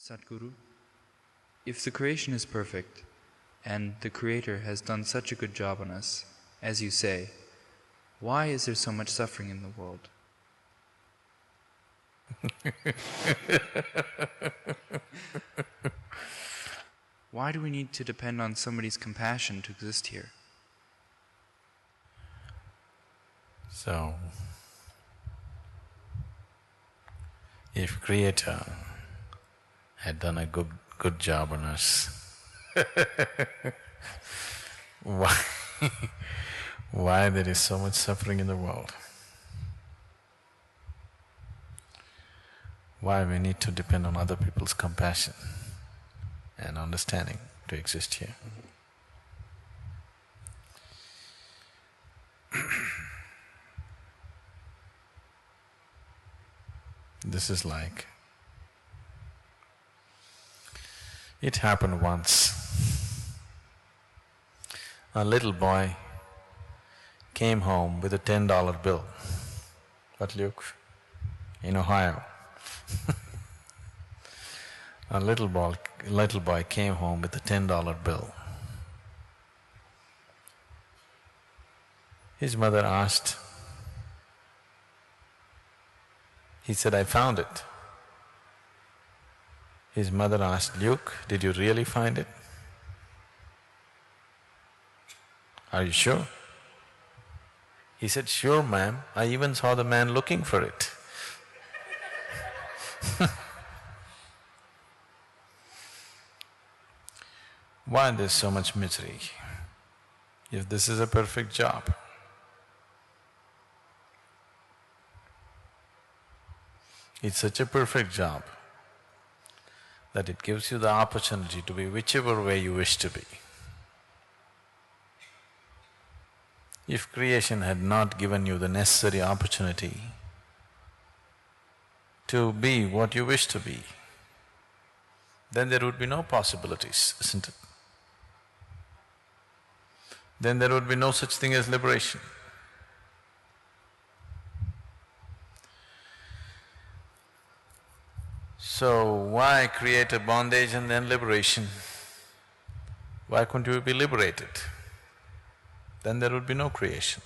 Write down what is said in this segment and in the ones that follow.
Sadhguru, if the creation is perfect, and the Creator has done such a good job on us, as you say, why is there so much suffering in the world? Why do we need to depend on somebody's compassion to exist here? So, if Creator had done a good job on us, why there is so much suffering in the world? Why we need to depend on other people's compassion and understanding to exist here? This is like, it happened once. A little boy came home with a $10 bill. What, Luke? In Ohio. A little boy came home with a $10 bill. His mother asked, he said, "I found it." His mother asked, "Luke, did you really find it? Are you sure?" He said, "Sure, ma'am, I even saw the man looking for it." Why there's so much misery if this is a perfect job? It's such a perfect job that it gives you the opportunity to be whichever way you wish to be. If creation had not given you the necessary opportunity to be what you wish to be, then there would be no possibilities, isn't it? Then there would be no such thing as liberation. So, why create a bondage and then liberation? Why couldn't you be liberated? Then there would be no creation.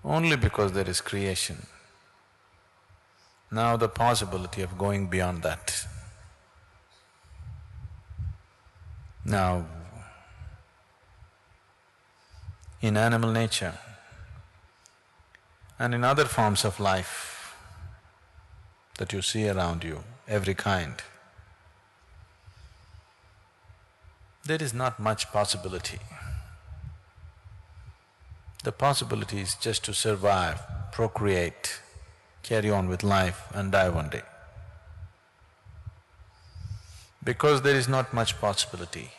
Only because there is creation, now the possibility of going beyond that. Now, in animal nature and in other forms of life that you see around you, every kind, there is not much possibility. The possibility is just to survive, procreate, carry on with life and die one day. Because there is not much possibility,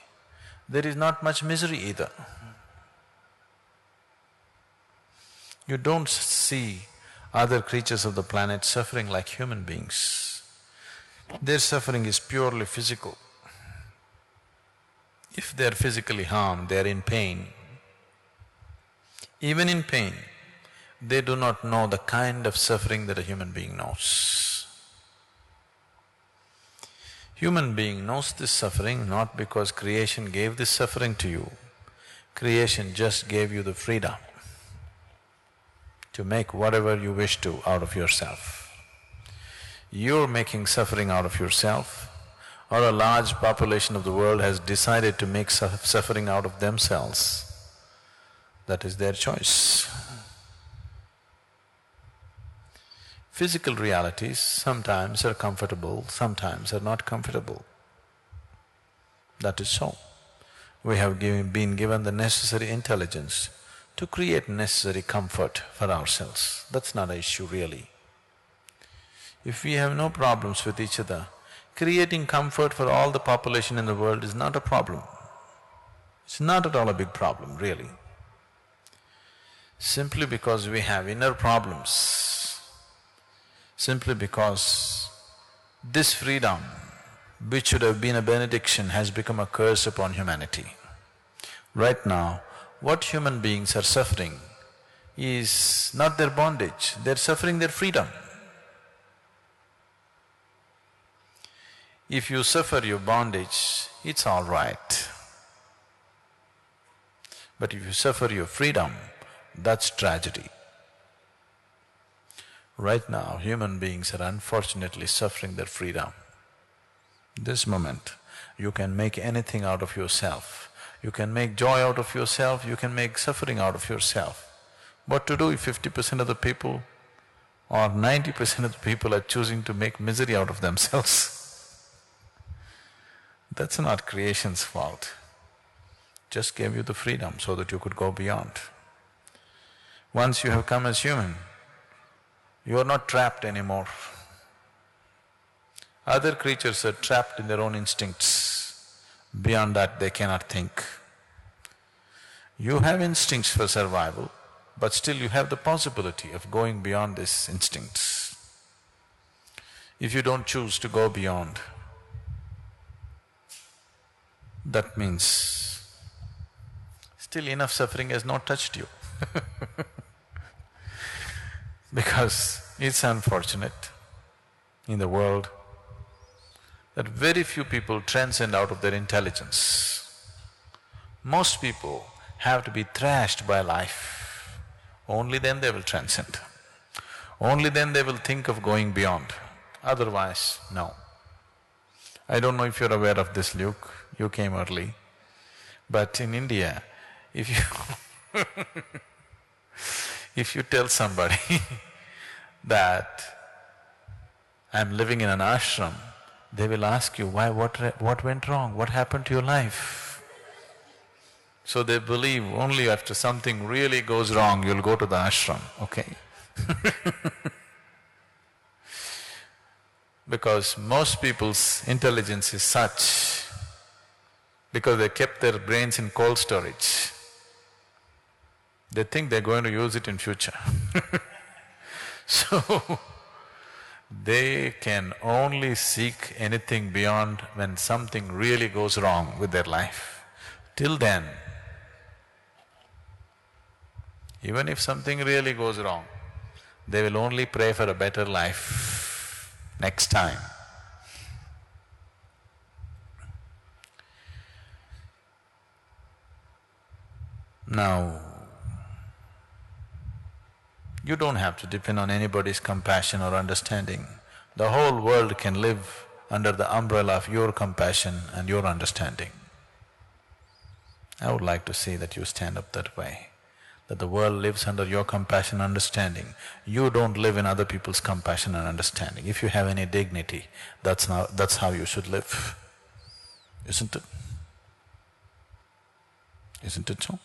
there is not much misery either. You don't see other creatures of the planet suffering like human beings. Their suffering is purely physical. If they are physically harmed, they are in pain. Even in pain, they do not know the kind of suffering that a human being knows. Human being knows this suffering not because creation gave this suffering to you. Creation just gave you the freedom to make whatever you wish to out of yourself. You're making suffering out of yourself, or a large population of the world has decided to make suffering out of themselves. That is their choice. Physical realities sometimes are comfortable, sometimes are not comfortable. That is so. We have been given the necessary intelligence to create necessary comfort for ourselves. That's not an issue really. If we have no problems with each other, creating comfort for all the population in the world is not a problem. It's not at all a big problem, really. Simply because we have inner problems, simply because this freedom, which should have been a benediction, has become a curse upon humanity. Right now, what human beings are suffering is not their bondage, they're suffering their freedom. If you suffer your bondage, it's all right. But if you suffer your freedom, that's tragedy. Right now, human beings are unfortunately suffering their freedom. This moment, you can make anything out of yourself. You can make joy out of yourself, you can make suffering out of yourself. What to do if 50% of the people or 90% of the people are choosing to make misery out of themselves? That's not creation's fault. Just gave you the freedom so that you could go beyond. Once you have come as human, you are not trapped anymore. Other creatures are trapped in their own instincts. Beyond that, they cannot think. You have instincts for survival, but still you have the possibility of going beyond these instincts. If you don't choose to go beyond, that means still enough suffering has not touched you. Because it's unfortunate in the world that very few people transcend out of their intelligence. Most people have to be thrashed by life, only then they will transcend. Only then they will think of going beyond, otherwise, no. I don't know if you're aware of this, Luke, you came early, but in India, if you if you tell somebody that I'm living in an ashram, they will ask you, why, what went wrong, what happened to your life? So they believe only after something really goes wrong, you'll go to the ashram, okay? Because most people's intelligence is such, because they kept their brains in cold storage, they think they're going to use it in future. So, they can only seek anything beyond when something really goes wrong with their life. Till then, even if something really goes wrong, they will only pray for a better life next time. Now, you don't have to depend on anybody's compassion or understanding. The whole world can live under the umbrella of your compassion and your understanding. I would like to see that you stand up that way, that the world lives under your compassion and understanding. You don't live in other people's compassion and understanding. If you have any dignity, that's how you should live, isn't it? Isn't it so?